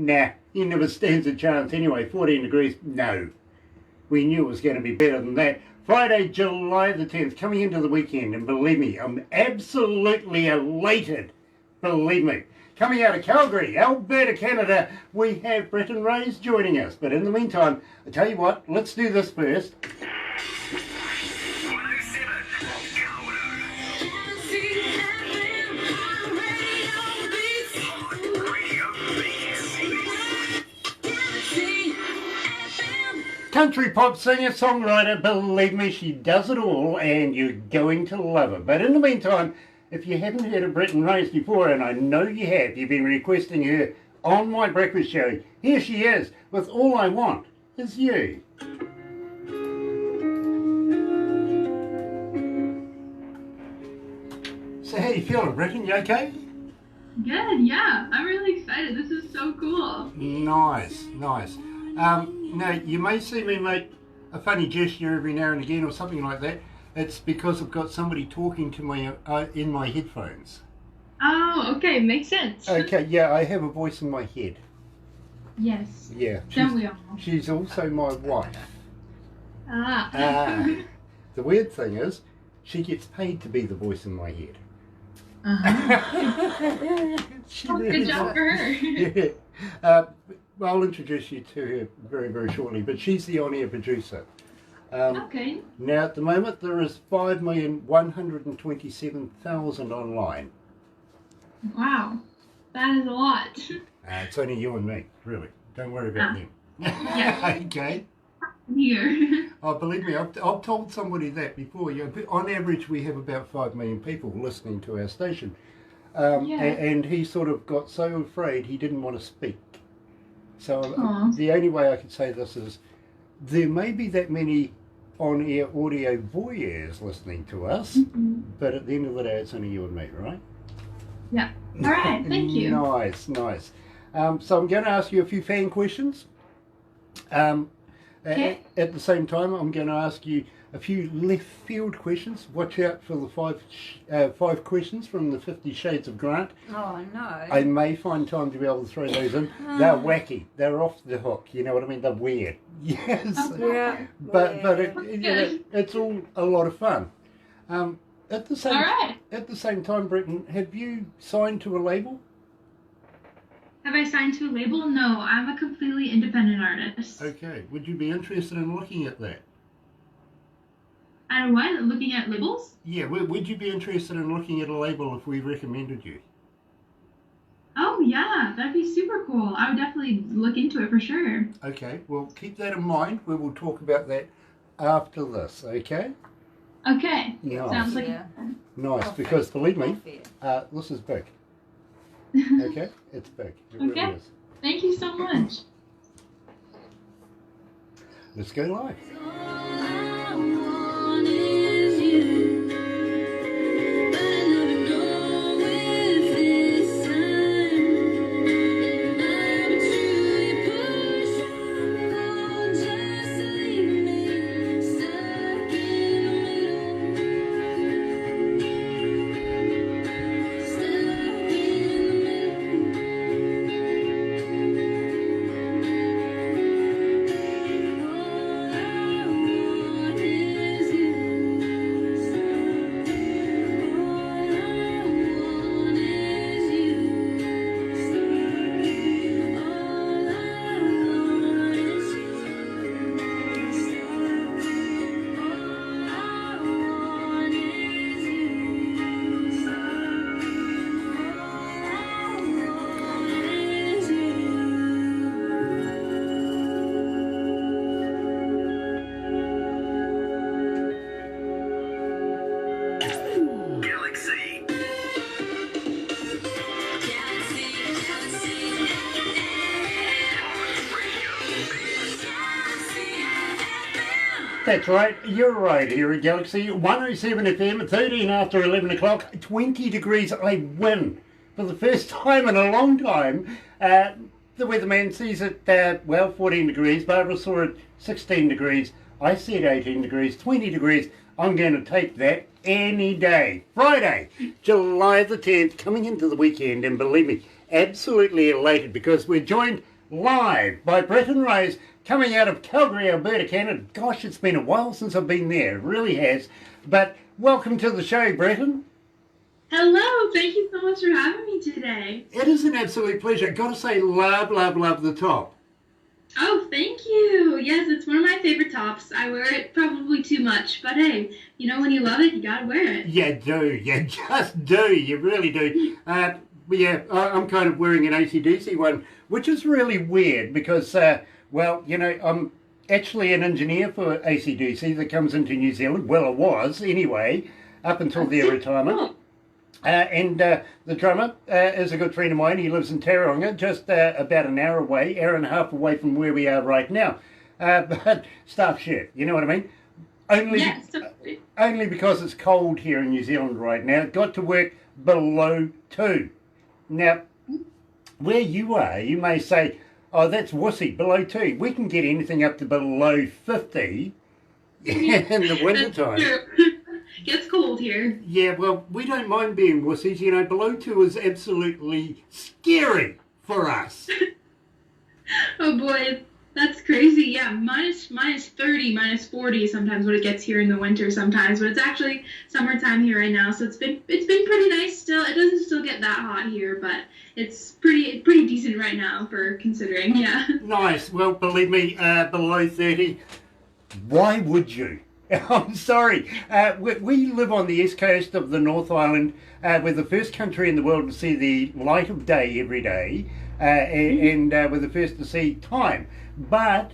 Nah, he never stands a chance anyway. 14 degrees, no. We knew it was going to be better than that. Friday, July the 10th, coming into the weekend, and believe me, I'm absolutely elated. Believe me. Coming out of Calgary, Alberta, Canada, we have Brettyn Rose joining us. But in the meantime, I tell you what, let's do this first. Country pop singer, songwriter, believe me, she does it all, and you're going to love her. But in the meantime, if you haven't heard of Brettyn Rose before, and I know you have, you've been requesting her on my breakfast show. Here she is, with All I Want Is You. So how you feeling, Brettyn? You okay? Good, yeah. I'm really excited. This is so cool. Nice, nice. Now, you may see me make a funny gesture every now and again or something like that. It's because I've got somebody talking to me in my headphones. Oh, okay. Makes sense. Okay, yeah, I have a voice in my head. Yes. Yeah. Don't we all? She's also my wife. Ah. The weird thing is, she gets paid to be the voice in my head. Uh-huh. Good job for her. Yeah. I'll introduce you to her very, very shortly, but she's the on-air producer. Okay. Now, at the moment, there is 5,127,000 online. Wow. That is a lot. It's only you and me, really. Don't worry about them. Yeah. Okay. Here. Oh, believe me, I've told somebody that before. You know, on average, we have about 5 million people listening to our station. And he sort of got so afraid he didn't want to speak. So the only way I could say this is there may be that many on-air audio voyeurs listening to us, but at the end of the day, it's only you and me, right? Yeah. All right. Thank you. Nice, nice. So I'm going to ask you a few fan questions. Okay. At the same time, I'm going to ask you a few left field questions. Watch out for the five questions from the 50 Shades of Grant. Oh, no. I may find time to be able to throw those in. They're wacky. They're off the hook. You know what I mean? They're weird. Yes. Yeah. But it's all a lot of fun. At the same time, Brettyn, have you signed to a label? Have I signed to a label? No, I'm a completely independent artist. Okay. Would you be interested in looking at that? And what? Looking at labels? Yeah. Would you be interested in looking at a label if we recommended you? Oh, yeah. That'd be super cool. I would definitely look into it for sure. Okay. Well, keep that in mind. We will talk about that after this, okay? Okay. Nice. Sounds like Nice, because believe me, this is big. Okay? It's big. It really is. Thank you so much. Let's go live. That's right, you're right here at Galaxy 107 FM, 13 after 11 o'clock, 20 degrees. I win for the first time in a long time. The weatherman sees it, 14 degrees. Barbara saw it 16 degrees. I said 18 degrees, 20 degrees. I'm going to take that any day. Friday, July the 10th, coming into the weekend, and believe me, absolutely elated because we're joined live by Brettyn Rose coming out of Calgary, Alberta, Canada. Gosh, it's been a while since I've been there. It really has. But welcome to the show, Brettyn. Hello, thank you so much for having me today. It is an absolute pleasure. Got to say, love, love, love the top. Oh, thank you. Yes, it's one of my favorite tops. I wear it probably too much, but hey, you know when you love it, you gotta wear it. You do. You just do. You really do. But yeah, I'm kind of wearing an AC/DC one, which is really weird because, well, you know, I'm actually an engineer for AC/DC that comes into New Zealand. Well, I was anyway, up until their retirement. And the drummer is a good friend of mine. He lives in Tauranga, just about an hour and a half away from where we are right now. But staff shirt, you know what I mean? Only because it's cold here in New Zealand right now. Got to work below 2. Now, where you are, you may say, oh, that's wussy, below 2. We can get anything up to below 50 in the wintertime. Gets cold here. Yeah, well, we don't mind being wussies. You know, below 2 is absolutely scary for us. Oh boy, that's crazy. Yeah, minus 30, minus 40 is sometimes what it gets here in the winter sometimes, but it's actually summertime here right now, so it's been pretty nice still. It doesn't still get that hot here, but it's pretty decent right now for considering, yeah. Nice. Well, believe me, below 30, why would you? I'm sorry. We live on the east coast of the North Island. We're the first country in the world to see the light of day every day, and we're the first to see time. But,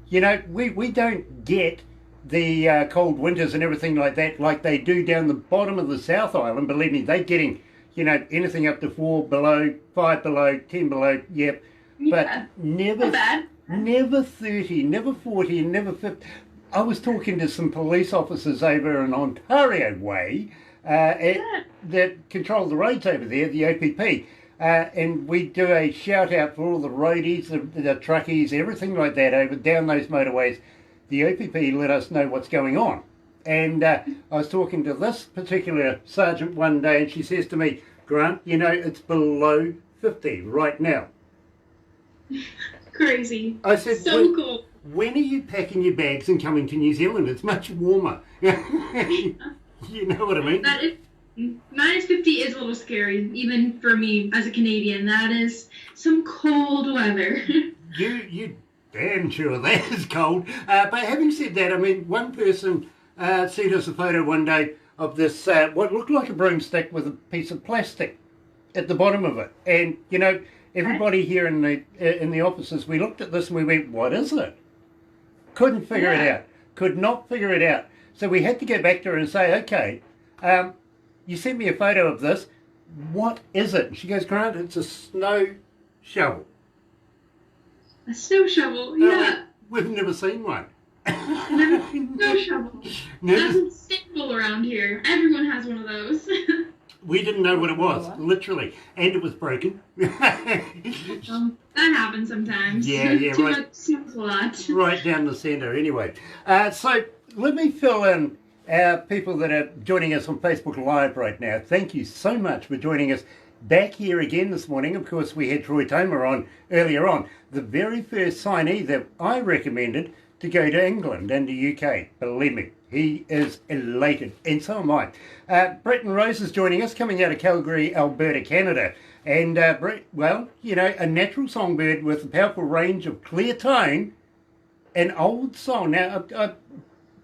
you know, we don't get the cold winters and everything like that like they do down the bottom of the South Island. Believe me, they're getting, you know, anything up to 4 below, 5 below, 10 below, yep. But Yeah, never 30, never 40, and never 50. I was talking to some police officers over in Ontario Way that control the roads over there, the OPP, and we do a shout out for all the roadies, the truckies, everything like that over down those motorways. The OPP let us know what's going on. And I was talking to this particular sergeant one day, and she says to me, Grant, you know, it's below 50 right now. Crazy. I said, so cool. When are you packing your bags and coming to New Zealand? It's much warmer. You know what I mean? Minus 50 is a little scary, even for me as a Canadian. That is some cold weather. You damn sure that is cold. But having said that, I mean, one person sent us a photo one day of this, what looked like a broomstick with a piece of plastic at the bottom of it. And, you know, everybody here in the offices, we looked at this and we went, what is it? Couldn't figure it out. Could not figure it out. So we had to go back to her and say, okay, you sent me a photo of this. What is it? And she goes, Grant, it's a snow shovel. A snow shovel, yeah. We've never seen one. Snow shovel. Doesn't staple around here. Everyone has one of those. We didn't know what it was, literally. And it was broken. That happens sometimes. Yeah, Too right. much snows a lot. Right down the centre, anyway. So let me fill in our people that are joining us on Facebook Live right now. Thank you so much for joining us back here again this morning. Of course, we had Troy Tomer on earlier on. The very first signee that I recommended to go to England and the UK. Believe me, he is elated, and so am I. Brettyn Rose is joining us, coming out of Calgary, Alberta, Canada. And, well, you know, a natural songbird with a powerful range of clear tone, an old soul. Now,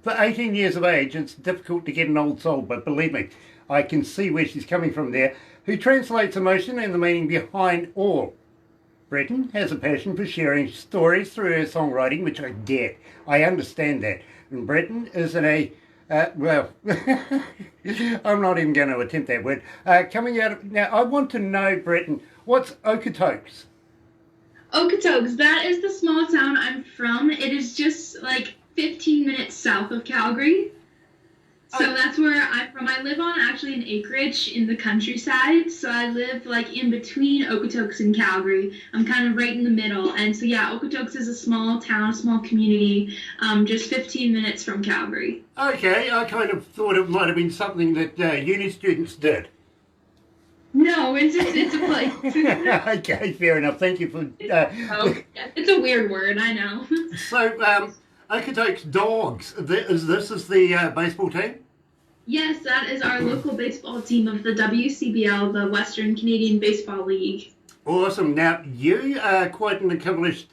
for 18 years of age, it's difficult to get an old soul, but believe me, I can see where she's coming from there, who translates emotion and the meaning behind all. Brettyn has a passion for sharing stories through her songwriting, which I get. I understand that. And Brettyn is well, I'm not even going to attempt that word. Coming out of, now, I want to know, Brettyn, what's Okotoks? Okotoks, that is the small town I'm from. It is just like 15 minutes south of Calgary. So that's where I'm from. I live on actually an acreage in the countryside. So I live like in between Okotoks and Calgary. I'm kind of right in the middle. And so yeah, Okotoks is a small town, a small community, just 15 minutes from Calgary. Okay, I kind of thought it might have been something that uni students did. No, it's a place. Okay, fair enough. Thank you for. Oh, yeah, it's a weird word, I know. So, Okotoks Dogs. This is the baseball team? Yes, that is our local baseball team of the WCBL, the Western Canadian Baseball League. Awesome. Now, you are quite an accomplished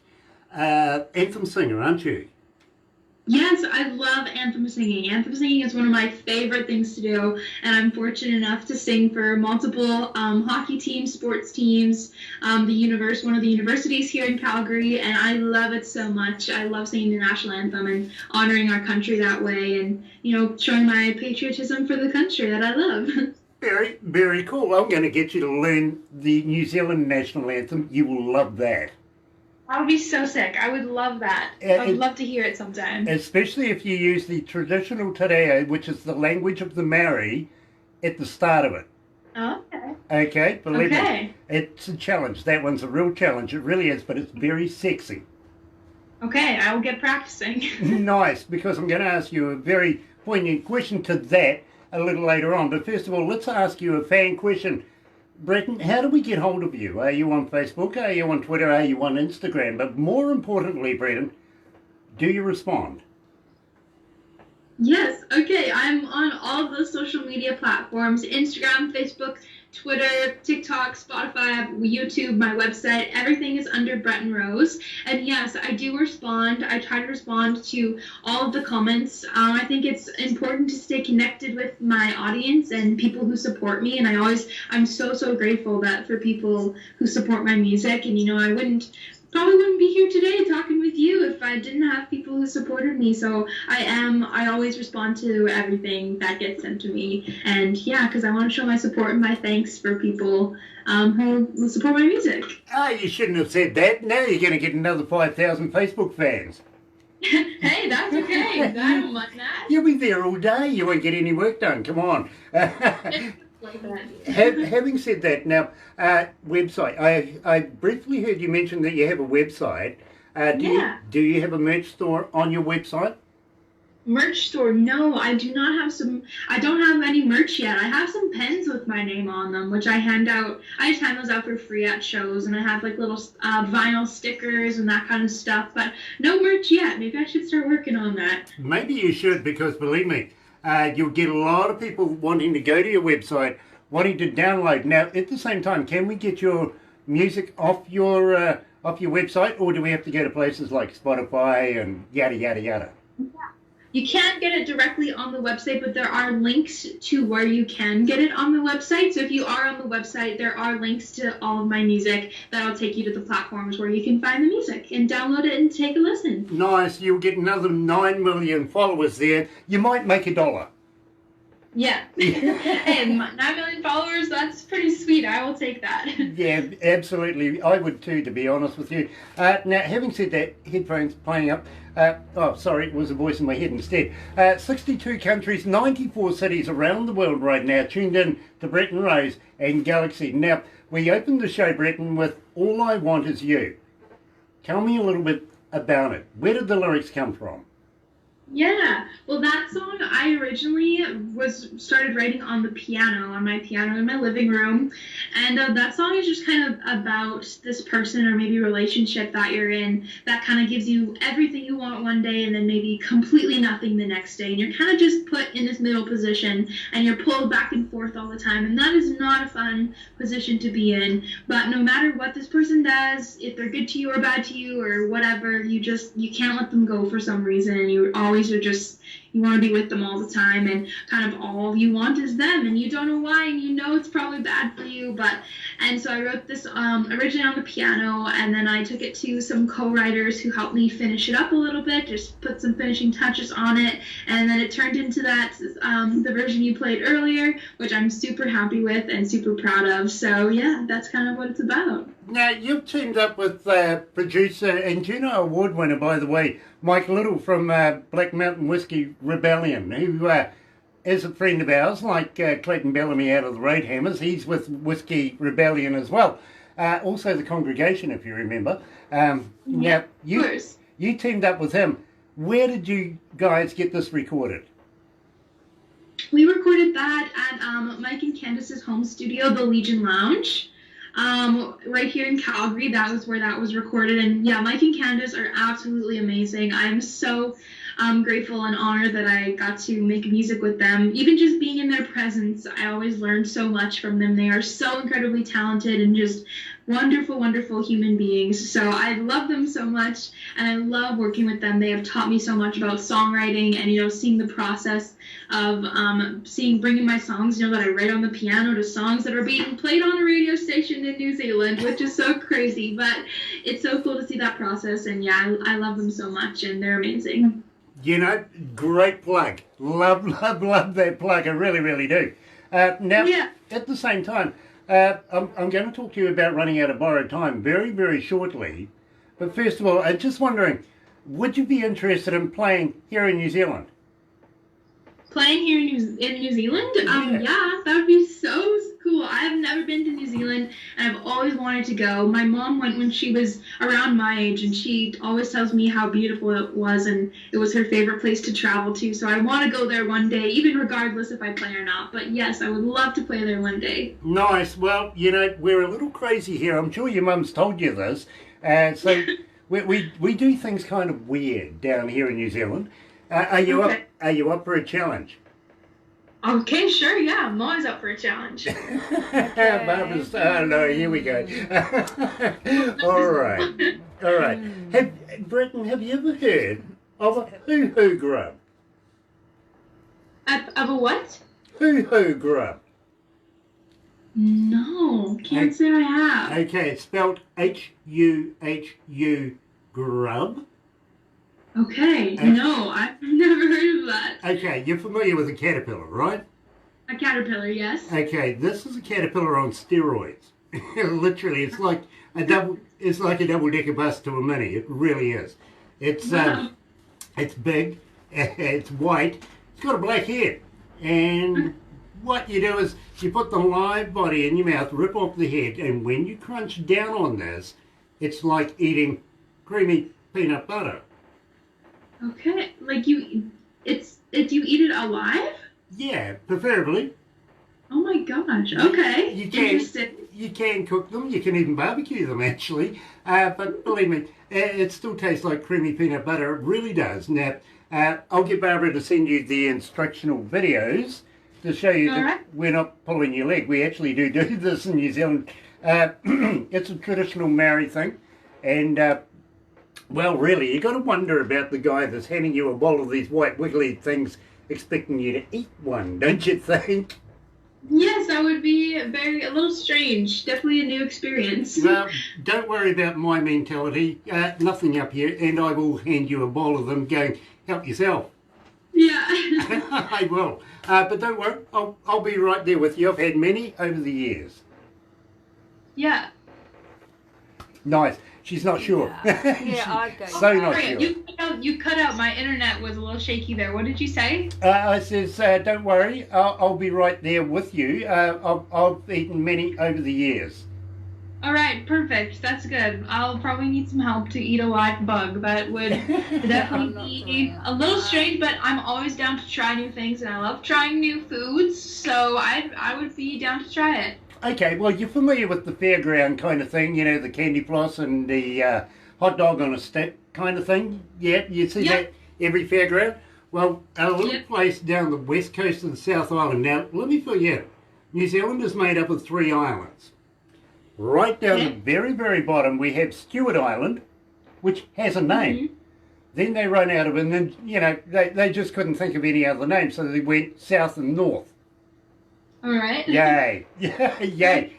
anthem singer, aren't you? Yes, I love anthem singing. Anthem singing is one of my favorite things to do, and I'm fortunate enough to sing for multiple hockey teams, sports teams, one of the universities here in Calgary, and I love it so much. I love singing the national anthem and honoring our country that way, and showing my patriotism for the country that I love. Very, very cool. I'm going to get you to learn the New Zealand national anthem. You will love that. That would be so sick. I would love that. I would love to hear it sometime. Especially if you use the traditional te reo, which is the language of the Maori, at the start of it. Okay. Okay, believe me. It's a challenge. That one's a real challenge. It really is, but it's very sexy. Okay, I will get practicing. Nice, because I'm going to ask you a very poignant question to that a little later on. But first of all, let's ask you a fan question. Brettyn, how do we get hold of you? Are you on Facebook? Are you on Twitter? Are you on Instagram? But more importantly, Brettyn, do you respond? Yes, okay. I'm on all the social media platforms: Instagram, Facebook, Twitter, TikTok, Spotify, YouTube, my website. Everything is under Brettyn Rose. And yes, I do respond. I try to respond to all of the comments. I think it's important to stay connected with my audience and people who support me. And I'm so grateful that for people who support my music. And I probably wouldn't be here today talking with you if I didn't have people who supported me. So I always respond to everything that gets sent to me. And yeah, because I want to show my support and my thanks for people who support my music. Oh, you shouldn't have said that. Now you're going to get another 5,000 Facebook fans. Hey, that's okay. I don't mind that. You'll be there all day. You won't get any work done. Come on. Like that. Having said that, now, website. I briefly heard you mention that you have a website. Do you have a merch store on your website? Merch store? No, I do not have I don't have any merch yet. I have some pens with my name on them, which I hand out. I just hand those out for free at shows, and I have like little vinyl stickers and that kind of stuff, but no merch yet. Maybe I should start working on that. Maybe you should, because believe me, you'll get a lot of people wanting to go to your website, wanting to download. Now, at the same time, can we get your music off your website, or do we have to go to places like Spotify and yada, yada, yada? Yeah. You can't get it directly on the website, but there are links to where you can get it on the website. So if you are on the website, there are links to all of my music that'll take you to the platforms where you can find the music and download it and take a listen. Nice. You'll get another 9 million followers there. You might make $1. Yeah. Hey, 9 million followers, that's pretty sweet. I will take that. Yeah, absolutely. I would too, to be honest with you. Now, having said that, headphones playing up. Sorry, it was a voice in my head instead. 62 countries, 94 cities around the world right now tuned in to Brettyn Rose and Galaxy. Now, we opened the show, Brettyn, with All I Want Is You. Tell me a little bit about it. Where did the lyrics come from? Yeah, well, that song I originally started writing on my piano in my living room, and that song is just kind of about this person or maybe relationship that you're in that kind of gives you everything you want one day and then maybe completely nothing the next day, and you're kind of just put in this middle position and you're pulled back and forth all the time, and that is not a fun position to be in. But no matter what this person does, if they're good to you or bad to you or whatever, you can't let them go for some reason, and you always are just, you want to be with them all the time, and kind of all you want is them, and you don't know why, and it's probably bad for you, and so I wrote this originally on the piano, and then I took it to some co-writers who helped me finish it up a little bit, just put some finishing touches on it, and then it turned into that the version you played earlier, which I'm super happy with and super proud of. So yeah, that's kind of what it's about. Now, you've teamed up with producer and Juno Award winner, by the way, Mike Little from Black Mountain Whiskey Rebellion, who is a friend of ours, like Clayton Bellamy out of the Roadhammers. He's with Whiskey Rebellion as well. Also the Congregation, if you remember. Now, you teamed up with him. Where did you guys get this recorded? We recorded that at Mike and Candace's home studio, the Legion Lounge, right here in Calgary. That was where that was recorded. And yeah, Mike and Candace are absolutely amazing. I'm so grateful and honored that I got to make music with them. Even just being in their presence, I always learned so much from them. They are so incredibly talented and just wonderful, wonderful human beings. So I love them so much, and I love working with them. They have taught me so much about songwriting and, seeing the process of bringing my songs, that I write on the piano to songs that are being played on a radio station in New Zealand, which is so crazy. But it's so cool to see that process, and yeah, I love them so much, and they're amazing. Great plug. Love that plug. I really, really do. Now, at the same time, I'm going to talk to you about running out of borrowed time very, very shortly. But first of all, I'm just wondering, would you be interested in playing here in New Zealand? Playing here in New Zealand? Yeah, that would be so cool. I've never been to New Zealand, and I've always wanted to go. My mom went when she was around my age, and she always tells me how beautiful it was, and it was her favorite place to travel to. So I want to go there one day, even regardless if I play or not. But yes, I would love to play there one day. Nice. Well, we're a little crazy here. I'm sure your mum's told you this. So we do things kind of weird down here in New Zealand. Are you up for a challenge? Okay, sure, yeah. I'm always up for a challenge. Barbara's, no, here we go. All right. Brettyn, have you ever heard of a hoo-hoo grub? Of a what? Hoo-hoo grub. No, can't say I have. Okay, it's spelled H-U-H-U grub. Okay, no, I've never heard of that. Okay, you're familiar with a caterpillar, right? A caterpillar, yes. Okay, this is a caterpillar on steroids. Literally, it's like a double-decker bus to a mini. It really is. It's it's big, it's white, it's got a black head, and what you do is you put the live body in your mouth, rip off the head, and when you crunch down on this, it's like eating creamy peanut butter. Okay, like you eat it alive? Yeah, preferably. Oh my gosh. Okay. Interesting. You can cook them. You can even barbecue them, actually. But believe me, it still tastes like creamy peanut butter. It really does. Now, I'll get Barbara to send you the instructional videos to show you that we're not pulling your leg. We actually do this in New Zealand. It's a traditional Maori thing, and well, really, you got to wonder about the guy that's handing you a bowl of these white wiggly things, expecting you to eat one, don't you think? Yes, that would be a little strange. Definitely a new experience. Well, don't worry about my mentality. Nothing up here, and I will hand you a bowl of them. Going, help yourself. Yeah. I will. But don't worry, I'll be right there with you. I've had many over the years. Yeah. Nice. She's not sure. Yeah, I'd go. So not sure. You cut out. My internet was a little shaky there. What did you say? I says, don't worry, I'll be right there with you. I've eaten many over the years. All right, perfect. That's good. I'll probably need some help to eat a live bug. That would definitely be a little strange, but I'm always down to try new things, and I love trying new foods, so I would be down to try it. Okay, well, you're familiar with the fairground kind of thing, the candy floss and the hot dog on a stick kind of thing? Yeah, you see that every fairground? Well, a little place down the west coast of the South Island. Now, let me fill you in. New Zealand is made up of 3 islands. Right down the very, very bottom, we have Stewart Island, which has a name. Mm-hmm. Then they run out of it, and then, they just couldn't think of any other name, so they went south and north. All right. Yay. Yay.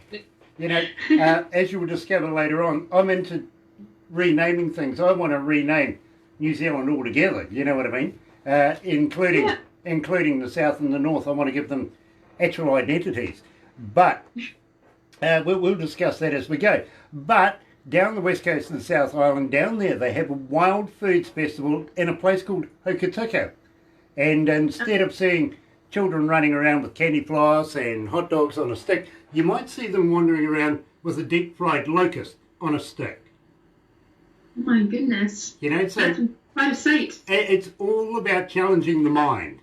As you will discover later on, I'm into renaming things. I want to rename New Zealand altogether, you know what I mean? Including the south and the north. I want to give them actual identities. But we'll discuss that as we go. But down the west coast of the South Island, down there, they have a wild foods festival in a place called Hokitika. And instead of seeing children running around with candy floss and hot dogs on a stick, you might see them wandering around with a deep fried locust on a stick. Oh my goodness. So that's quite a sight. It's all about challenging the mind.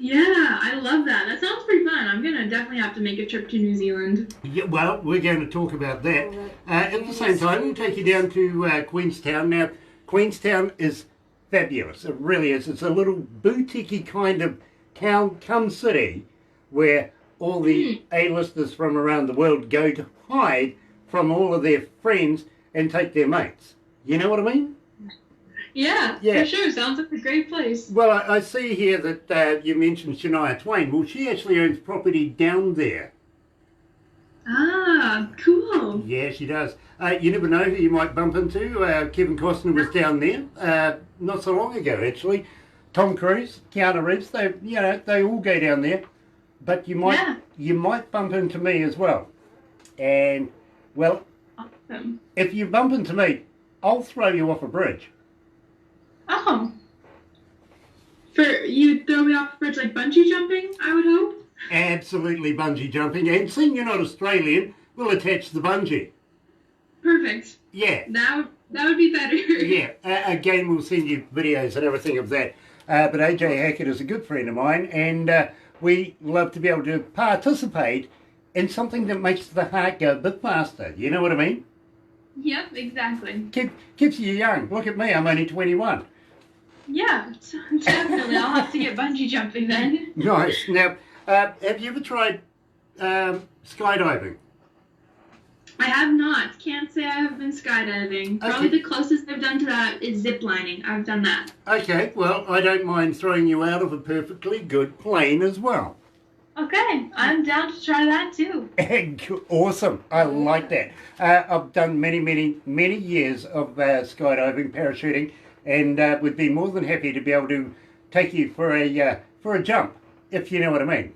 Yeah, I love that. That sounds pretty fun. I'm gonna definitely have to make a trip to New Zealand. Yeah, well, we're going to talk about that. At the same time, we'll take you down to Queenstown. Now, Queenstown is fabulous. It really is. It's a little boutique kind of town cum city where all the A-listers from around the world go to hide from all of their friends and take their mates. You know what I mean? Yeah, for sure. Sounds like a great place. Well, I see here that you mentioned Shania Twain. Well, she actually owns property down there. Ah, cool. Yeah, she does. You never know who you might bump into. Kevin Costner was down there not so long ago, actually. Tom Cruise, Keanu Reeves, they all go down there. But you might bump into me as well. And, well, awesome. If you bump into me, I'll throw you off a bridge. Oh. You throw me off the bridge like bungee jumping, I would hope? Absolutely bungee jumping. And seeing you're not Australian, we'll attach the bungee. Perfect. Yeah. That would be better. Yeah. Again, we'll send you videos and everything of that. But AJ Hackett is a good friend of mine, and we love to be able to participate in something that makes the heart go a bit faster. You know what I mean? Yep, exactly. Keeps you young. Look at me, I'm only 21. Yeah, definitely. I'll have to get bungee jumping then. Nice. Now, have you ever tried skydiving? I have not. Can't say I have been skydiving. Probably the closest I've done to that is zip lining. I've done that. Okay, well, I don't mind throwing you out of a perfectly good plane as well. Okay, I'm down to try that too. Awesome. I like that. I've done many years of skydiving, parachuting, and would be more than happy to be able to take you for a jump, if you know what I mean.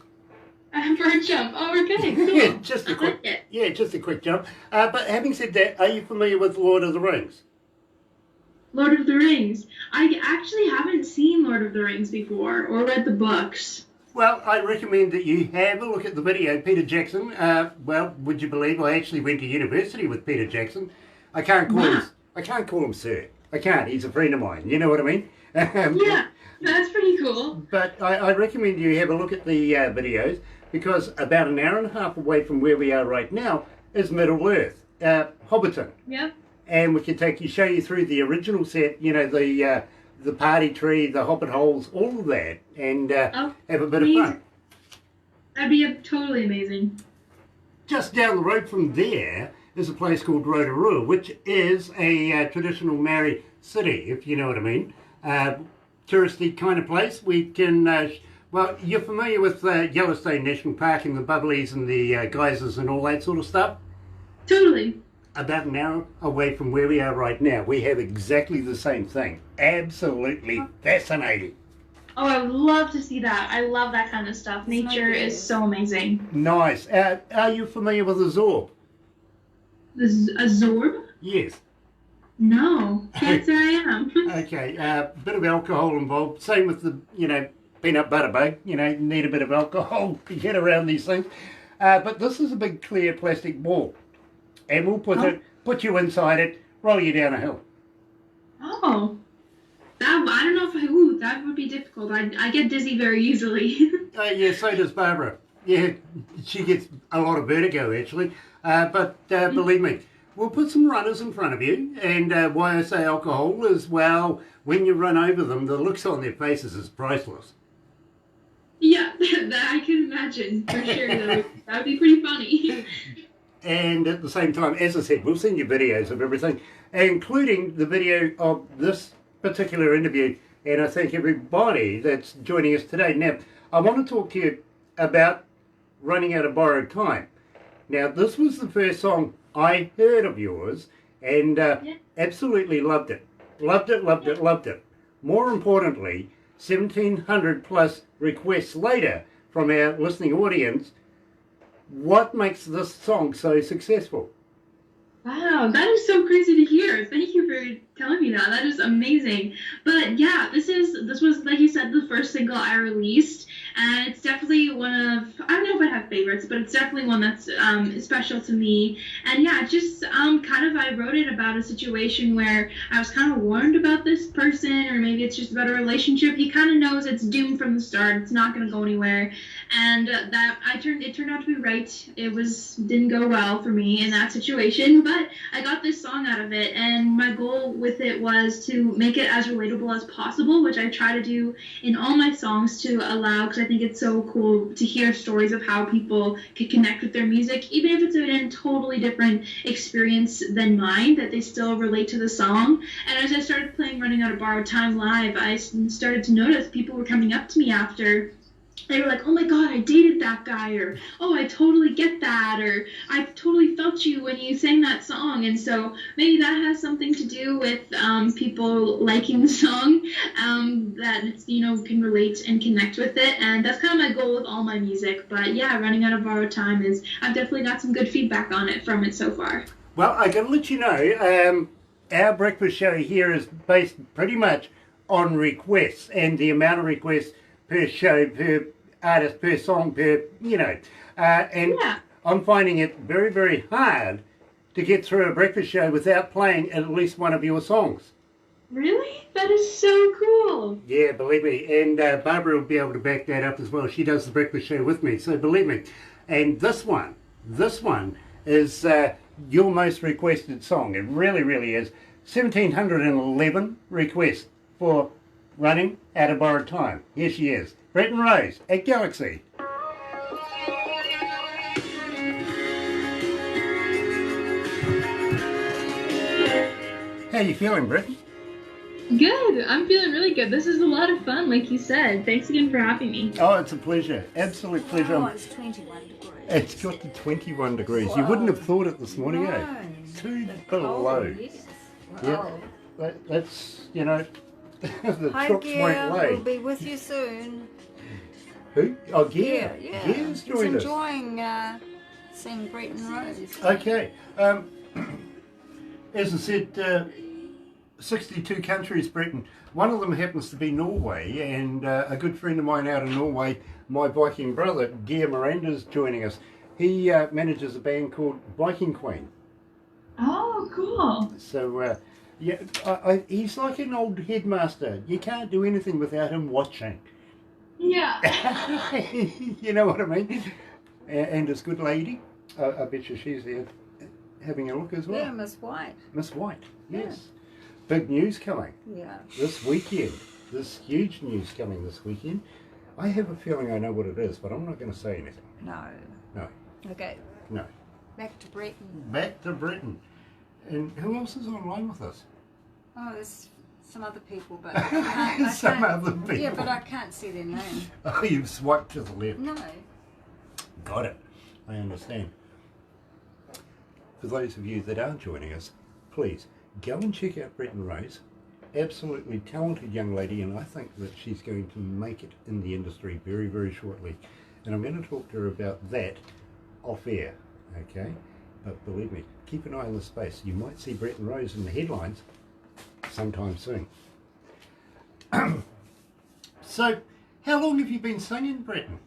For a jump. Oh, okay, cool. Yeah, just a quick jump. But having said that, are you familiar with Lord of the Rings? Lord of the Rings. I actually haven't seen Lord of the Rings before or read the books. Well, I recommend that you have a look at the video. Peter Jackson, well, would you believe I actually went to university with Peter Jackson? I can't call him sir. I can't. He's a friend of mine. You know what I mean? Yeah, that's pretty cool. But I recommend you have a look at the videos, because about an hour and a half away from where we are right now is Middle Earth, Hobbiton. Yep. And we can show you through the original set, you know, the party tree, the hobbit holes, all of that, and have a bit of fun. That'd be totally amazing. Just down the road from there is a place called Rotorua, which is a traditional Maori city, if you know what I mean. Touristy kind of place. We can, well, you're familiar with Yellowstone National Park and the bubblies and the geysers and all that sort of stuff? Totally. About an hour away from where we are right now, we have exactly the same thing. Absolutely fascinating. Oh, I would love to see that. I love that kind of stuff. Nature is so amazing. Nice. Are you familiar with a zorb? A zorb? Yes. No, can't say I am. Okay, bit of alcohol involved. Same with the, peanut butter bug. Need a bit of alcohol to get around these things. But this is a big clear plastic ball. And we'll put you inside it, roll you down a hill. Oh. I don't know if that would be difficult. I get dizzy very easily. Yeah, so does Barbara. Yeah, she gets a lot of vertigo, actually. But believe me, we'll put some runners in front of you. And why I say alcohol is, well, when you run over them, the looks on their faces is priceless. Yeah, that I can imagine, for sure. That would be pretty funny. And at the same time, as I said, we'll send you videos of everything, including the video of this particular interview. And I thank everybody that's joining us today. Now, I want to talk to you about Running Out of Borrowed Time. Now, this was the first song I heard of yours, and absolutely loved it. Loved it. More importantly, 1,700 plus requests later from our listening audience. What makes this song so successful? Wow, that is so crazy to hear. Thank you for telling me that. That is amazing. But yeah, this was, like you said, the first single I released. and it's definitely one of, I don't know if I have favorites, but it's definitely one that's special to me. And yeah, just kind of, I wrote it about a situation where I was kind of warned about this person, or maybe it's just about a relationship. He kind of knows it's doomed from the start. It's not going to go anywhere. And it turned out to be right. Didn't go well for me in that situation, but I got this song out of it, and my goal with it was to make it as relatable as possible, which I try to do in all my songs to allow, because I think it's so cool to hear stories of how people can connect with their music, even if it's in a totally different experience than mine, that they still relate to the song. And as I started playing Running Out of Borrowed Time live, I started to notice people were coming up to me after. They were like, oh my God, I dated that guy, or oh, I totally get that, or I totally felt you when you sang that song. And so maybe that has something to do with people liking the song, that it's, can relate and connect with it. And that's kind of my goal with all my music. But yeah, Running Out of Borrowed Time I've definitely got some good feedback on it from it so far. Well, I got to let you know, our breakfast show here is based pretty much on requests, and the amount of requests per show, per artist, per song, and yeah. I'm finding it very, very hard to get through a breakfast show without playing at least one of your songs. Really? That is so cool. Yeah, believe me. And Barbara will be able to back that up as well. She does the breakfast show with me, so believe me. And this one is your most requested song. It really, really is. 1,711 requests for Running Out of Borrowed Time. Here she is, Brettyn Rose at Galaxy. How you feeling, Brettyn? Good. I'm feeling really good. This is a lot of fun, like you said. Thanks again for having me. Oh, it's a pleasure. Absolute pleasure. Oh, it's 21 degrees. It's got to 21 degrees. Whoa. You wouldn't have thought it this morning, eh? 2 below. Yes. Wow. Yeah. That's, the Hi, trucks won't lay. We'll be with you soon. Who? Oh, Gia. Yeah. Gia's He's joined us. enjoying seeing Brettyn Rose. Okay. As I said, 62 countries, Brettyn. One of them happens to be Norway, and a good friend of mine out in Norway, my Viking brother, Gia Miranda's joining us. He manages a band called Viking Queen. Oh, cool. So, yeah, he's like an old headmaster. You can't do anything without him watching. Yeah. You know what I mean? And this good lady, I bet you she's there having a look as well. Yeah, Miss White. Miss White, yes. Yeah. Big news coming. Yeah. This weekend. This huge news coming this weekend. I have a feeling I know what it is, but I'm not going to say anything. No. No. Okay. No. Back to Brettyn. Back to Brettyn. And who else is online with us? Oh, there's some other people, but I Some can't, other people. Yeah, but I can't see their name. Oh, you've swiped to the left. No. Got it. I understand. For those of you that are joining us, please go and check out Brettyn Rose. Absolutely talented young lady, and I think that she's going to make it in the industry very, very shortly. And I'm going to talk to her about that off air, okay? But believe me, keep an eye on the space. You might see Brettyn Rose in the headlines sometime soon. So, how long have you been singing, Brettyn?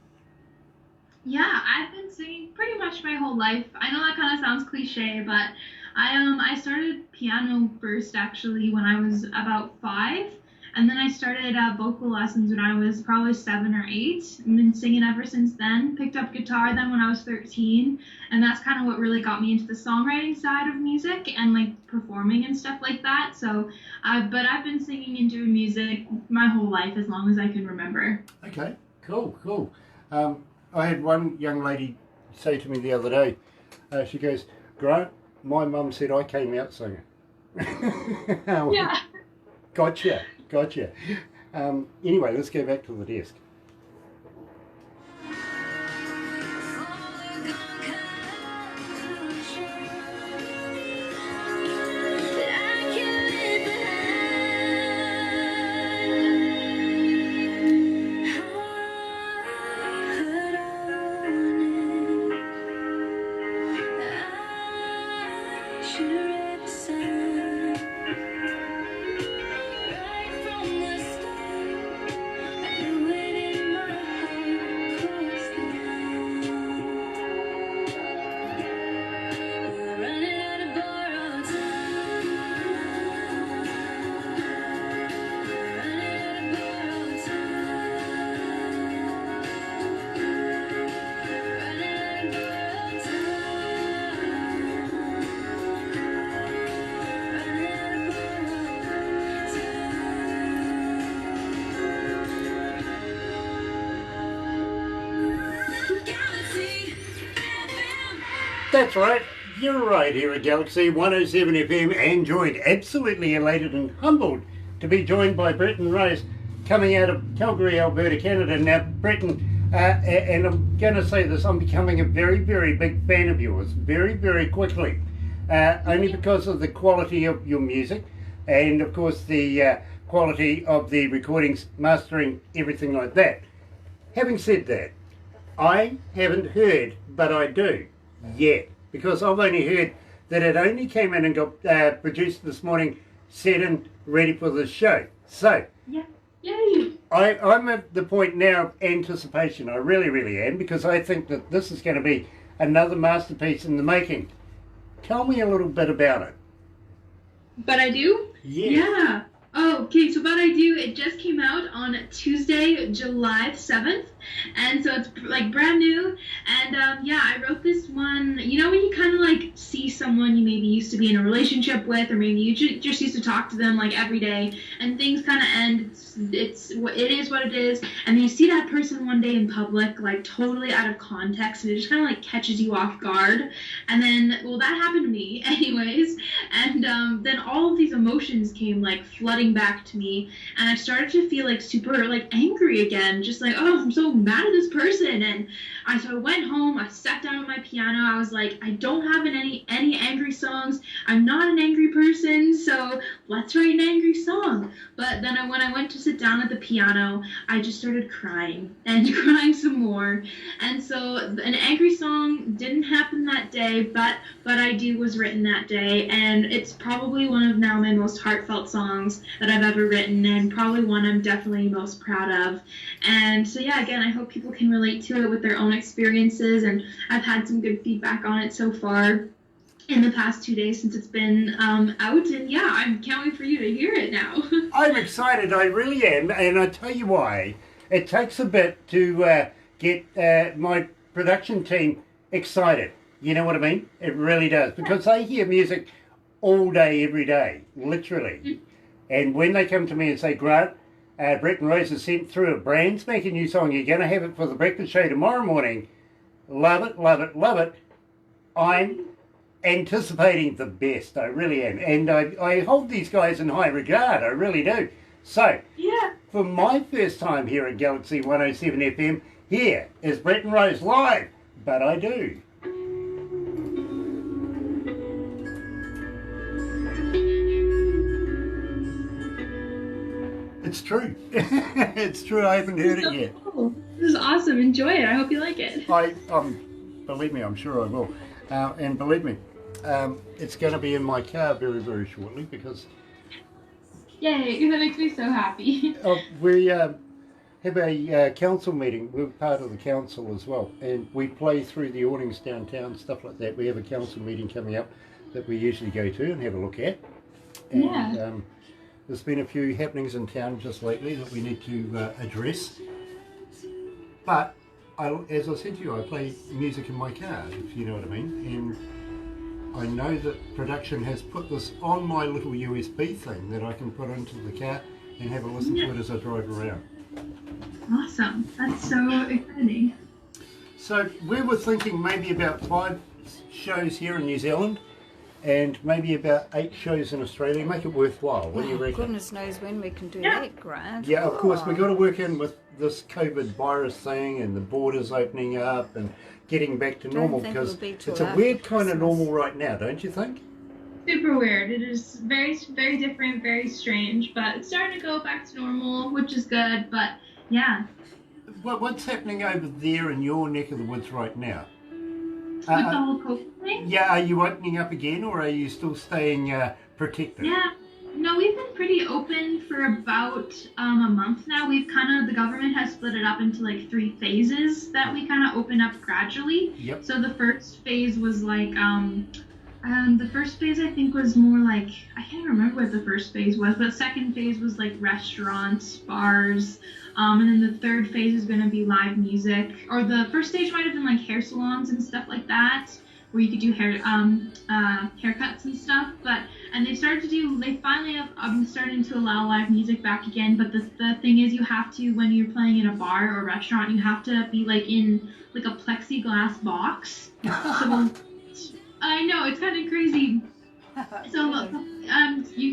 Yeah, I've been singing pretty much my whole life. I know that kind of sounds cliche, but I started piano first actually when I was about 5, and then I started vocal lessons when I was probably 7 or 8, and been singing ever since then. Picked up guitar then when I was 13, and that's kind of what really got me into the songwriting side of music and like performing and stuff like that. So, but I've been singing and doing music my whole life as long as I can remember. Okay, cool. I had one young lady say to me the other day, she goes, Grant, my mum said I came out singing. Yeah. Gotcha. Anyway, let's go back to the desk. That's right. You're right here at Galaxy 107 FM and joined, absolutely elated and humbled to be joined by Brettyn Rose coming out of Calgary, Alberta, Canada. Now, Brettyn, and I'm going to say this, I'm becoming a very, very big fan of yours very, very quickly. Only because of the quality of your music and, of course, the quality of the recordings, mastering, everything like that. Having said that, I haven't heard, but I do, yet. Because I've only heard that it only came in and got produced this morning, set and ready for the show. So, yeah. Yay. I'm at the point now of anticipation. I really, really am, because I think that this is going to be another masterpiece in the making. Tell me a little bit about it. But I do? Yeah. Oh, okay, so But I Do, it just came out on Tuesday, July 7th, and so it's like brand new, and yeah, I wrote this one, you know when you kind of like see someone you maybe used to be in a relationship with, or maybe you just used to talk to them like every day, and things kind of end, it is what it is, and then you see that person one day in public, like totally out of context, and it just kind of like catches you off guard, and then, well, that happened to me anyways, and then all of these emotions came like flooding back to me, and I started to feel like super like angry again, just like, oh, I'm so mad at this person. And so I went home, I sat down at my piano, I was like, I don't have any angry songs, I'm not an angry person, so let's write an angry song. But then when I went to sit down at the piano, I just started crying and crying some more, and so an angry song didn't happen that day, but I Do was written that day, and it's probably one of now my most heartfelt songs that I've ever written, and probably one I'm definitely most proud of. And so yeah, again, I hope people can relate to it with their own experiences, and I've had some good feedback on it so far in the past 2 days since it's been out, and yeah, I can't wait for you to hear it now. I'm excited, I really am, and I tell you why. It takes a bit to get my production team excited. You know what I mean? It really does, because they hear music all day, every day, literally. And when they come to me and say, Grant, Brettyn Rose has sent through a brand spanking new song, you're going to have it for the breakfast show tomorrow morning, love it, love it, love it, I'm anticipating the best, I really am. And I hold these guys in high regard, I really do. So, yeah, for my first time here at Galaxy 107 FM, here is Brettyn Rose live, But I Do. It's true. It's true. I haven't heard it yet. Cool. This is awesome. Enjoy it. I hope you like it. Believe me, I'm sure I will. And believe me, it's going to be in my car very, very shortly, because... Yay, that makes me so happy. We have a council meeting. We're part of the council as well, and we play through the awnings downtown, stuff like that. We have a council meeting coming up that we usually go to and have a look at. And, yeah. There's been a few happenings in town just lately that we need to address. But, as I said to you, I play music in my car, if you know what I mean. And I know that production has put this on my little USB thing that I can put into the car and have a listen to it as I drive around. Awesome. That's so exciting. So we were thinking maybe about 5 shows here in New Zealand, and maybe about 8 shows in Australia. Make it worthwhile. What do you reckon? Goodness knows when we can do that, Grant. Yeah, of course. We've got to work in with this COVID virus thing and the borders opening up and getting back to normal, because it's a weird kind of normal right now, don't you think? Super weird. It is very, very different, very strange, but it's starting to go back to normal, which is good, but yeah. What's happening over there in your neck of the woods right now? With the whole COVID thing? Yeah, are you opening up again, or are you still staying protected? Yeah, no, we've been pretty open for about a month now. The government has split it up into like 3 phases that we kind of open up gradually. Yep. So the first phase was like, the first phase I think was more like, I can't remember what the first phase was, but the second phase was like restaurants, bars, and then the third phase is going to be live music, or the first stage might have been like hair salons and stuff like that, where you could do haircuts and stuff, and they finally have starting to allow live music back again, but the thing is, you have to, when you're playing in a bar or a restaurant, you have to be like in like a plexiglass box, so I know, it's kind of crazy. So,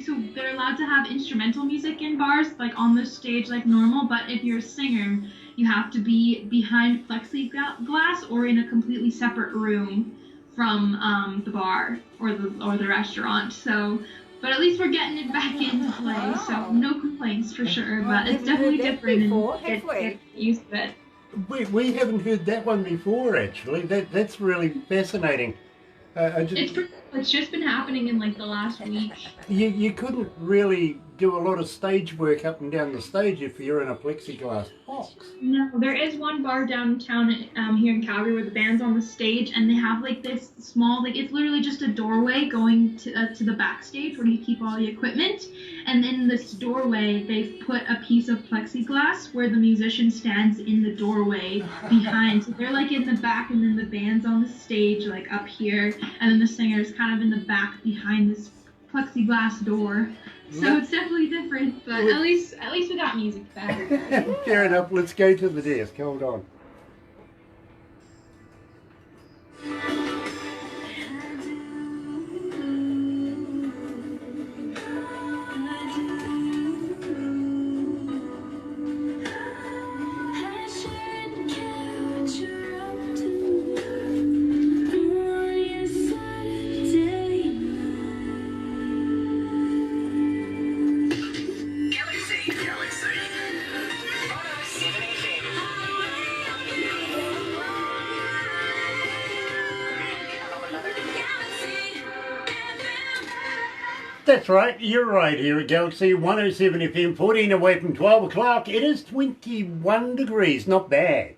so they're allowed to have instrumental music in bars, like on the stage, like normal. But if you're a singer, you have to be behind plexiglass or in a completely separate room from the bar or the restaurant. So, but at least we're getting it back into play. So no complaints for sure. But it's definitely different, before, and get used to it. We haven't heard that one before, actually. That's really fascinating. It's just been happening in like the last week. You couldn't really do a lot of stage work up and down the stage if you're in a plexiglass box. No, there is one bar downtown here in Calgary where the band's on the stage and they have like this small, like it's literally just a doorway going to the backstage where you keep all the equipment. And in this doorway, they've put a piece of plexiglass where the musician stands in the doorway behind. So they're like in the back and then the band's on the stage like up here. And then the singer's kind of in the back behind this plexiglass door. So it's definitely different, but at least we got music back. Fair enough. Let's go to the desk. Hold on. That's right, you're right here at Galaxy 107 FM, 14 away from 12 o'clock. It is 21 degrees, not bad.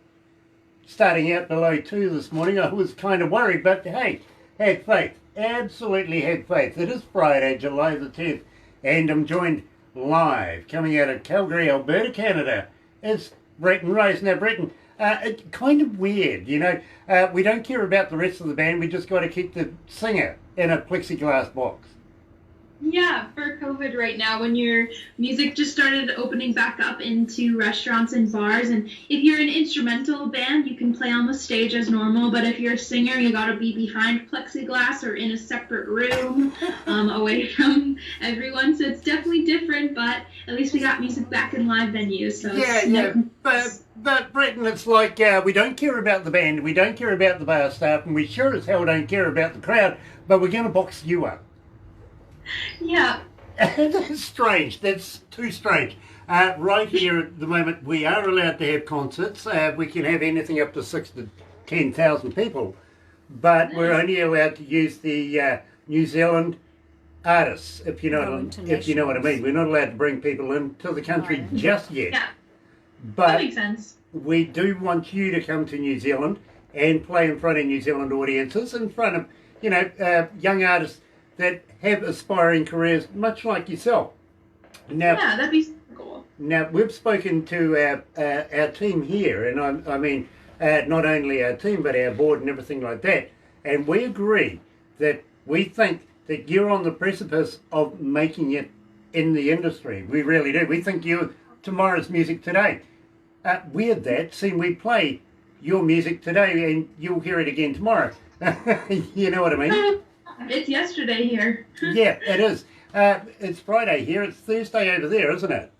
Starting out below 2 this morning, I was kind of worried, but hey, had faith, absolutely had faith. It is Friday, July the 10th, and I'm joined live, coming out of Calgary, Alberta, Canada. It's Brettyn Rose. Now, Brettyn, it's kind of weird, you know, we don't care about the rest of the band, we just got to keep the singer in a plexiglass box. Yeah, for COVID right now, when your music just started opening back up into restaurants and bars, and if you're an instrumental band, you can play on the stage as normal, but if you're a singer, you gotta be behind plexiglass or in a separate room, away from everyone, so it's definitely different, but at least we got music back in live venues, so But Brettyn, it's like we don't care about the band, we don't care about the bar staff, and we sure as hell don't care about the crowd, but we're gonna box you up. Yeah. That's strange. That's too strange. Right here at the moment, we are allowed to have concerts. We can have anything up to 6,000 to 10,000 people, but we're only allowed to use the New Zealand artists, if you know what I mean. We're not allowed to bring people into the country just yet. Yeah. But that makes sense. We do want you to come to New Zealand and play in front of New Zealand audiences, in front of young artists that have aspiring careers, much like yourself. Now, yeah, that'd be cool. Now, we've spoken to our team here, and I mean, not only our team, but our board and everything like that, and we agree that we think that you're on the precipice of making it in the industry. We really do. We think you're tomorrow's music today. Weird that, seeing we play your music today, and you'll hear it again tomorrow. You know what I mean? It's yesterday here. Yeah, it is. It's Friday here. It's Thursday over there, isn't it?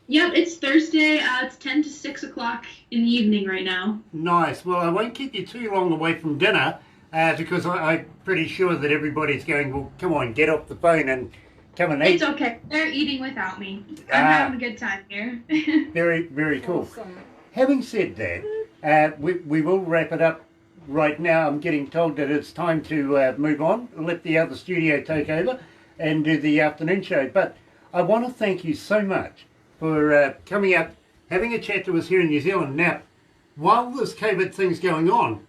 Yep, it's Thursday. It's 10 to 6 o'clock in the evening right now. Nice. Well, I won't keep you too long away from dinner because I'm pretty sure that everybody's going, well, come on, get off the phone and come and eat. It's okay. They're eating without me. I'm having a good time here. Very, very cool. Awesome. Having said that, we will wrap it up. Right now, I'm getting told that it's time to move on, let the other studio take over and do the afternoon show. But I want to thank you so much for coming up, having a chat to us here in New Zealand. Now, while this COVID thing's going on,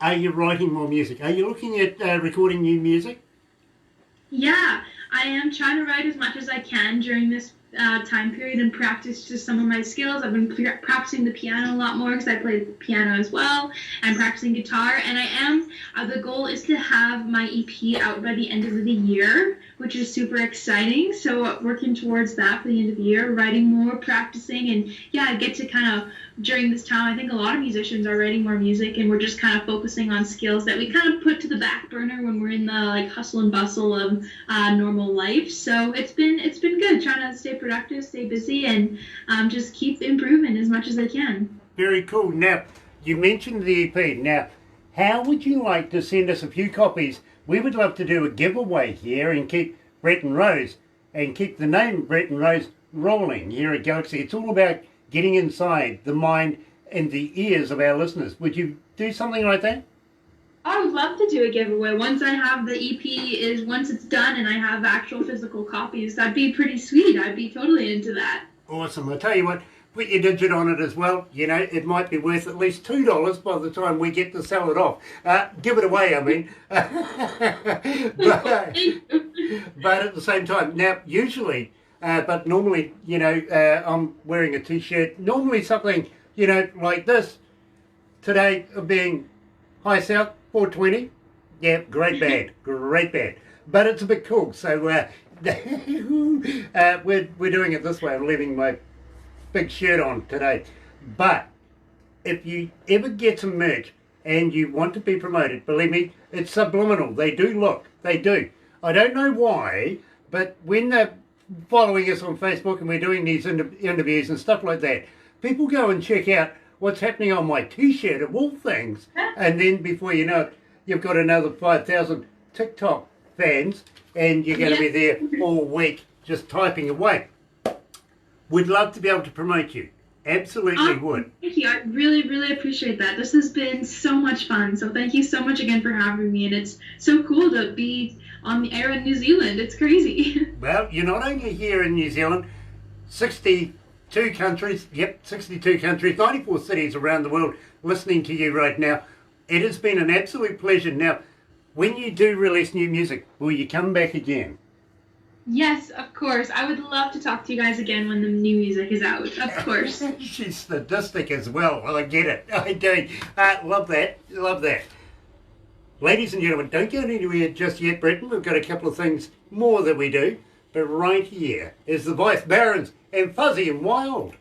are you writing more music? Are you looking at recording new music? Yeah, I am trying to write as much as I can during this time period and practice just some of my skills. I've been practicing the piano a lot more because I play the piano as well. I'm practicing guitar, and I am, the goal is to have my EP out by the end of the year, which is super exciting. So working towards that for the end of the year, writing more, practicing, and yeah, I get to kind of, during this time, I think a lot of musicians are writing more music, and we're just kind of focusing on skills that we kind of put to the back burner when we're in the like hustle and bustle of normal life. So it's been good trying to stay productive, stay busy, and just keep improving as much as I can. Very cool. Now, you mentioned the EP. Now, how would you like to send us a few copies? We would love to do a giveaway here and keep Brettyn Rose and keep the name Brettyn Rose rolling here at Galaxy. It's all about getting inside the mind and the ears of our listeners. Would you do something like that? I would love to do a giveaway. Once I have the EP, once it's done and I have actual physical copies, that'd be pretty sweet. I'd be totally into that. Awesome. I'll tell you what, put your digit on it as well. You know, it might be worth at least $2 by the time we get to sell it off. Give it away, I mean. but at the same time, now, usually, but normally, you know, I'm wearing a T-shirt, normally something, you know, like this. Today, being High South, 420. Yeah, great band, great band. But it's a bit cool, so we're doing it this way. I'm leaving my big shirt on today. But if you ever get some merch and you want to be promoted, believe me, it's subliminal. They do look. They do. I don't know why, but when they're following us on Facebook and we're doing these interviews and stuff like that, people go and check out what's happening on my T-shirt of all things. And then before you know it, you've got another 5,000 TikTok fans and you're going to be there all week just typing away. We'd love to be able to promote you. Absolutely would. Thank you. I really, really appreciate that. This has been so much fun. So thank you so much again for having me. And it's so cool to be on the air in New Zealand. It's crazy. Well, you're not only here in New Zealand, 62 countries, 62 countries, 94 cities around the world listening to you right now. It has been an absolute pleasure. Now, when you do release new music, will you come back again? Yes, of course. I would love to talk to you guys again when the new music is out. Of course. She's sadistic as well. I get it. I do. Love that. Love that. Ladies and gentlemen, don't go anywhere just yet, Brettyn. We've got a couple of things more that we do. But right here is the voice, Barons and Fuzzy and Wild.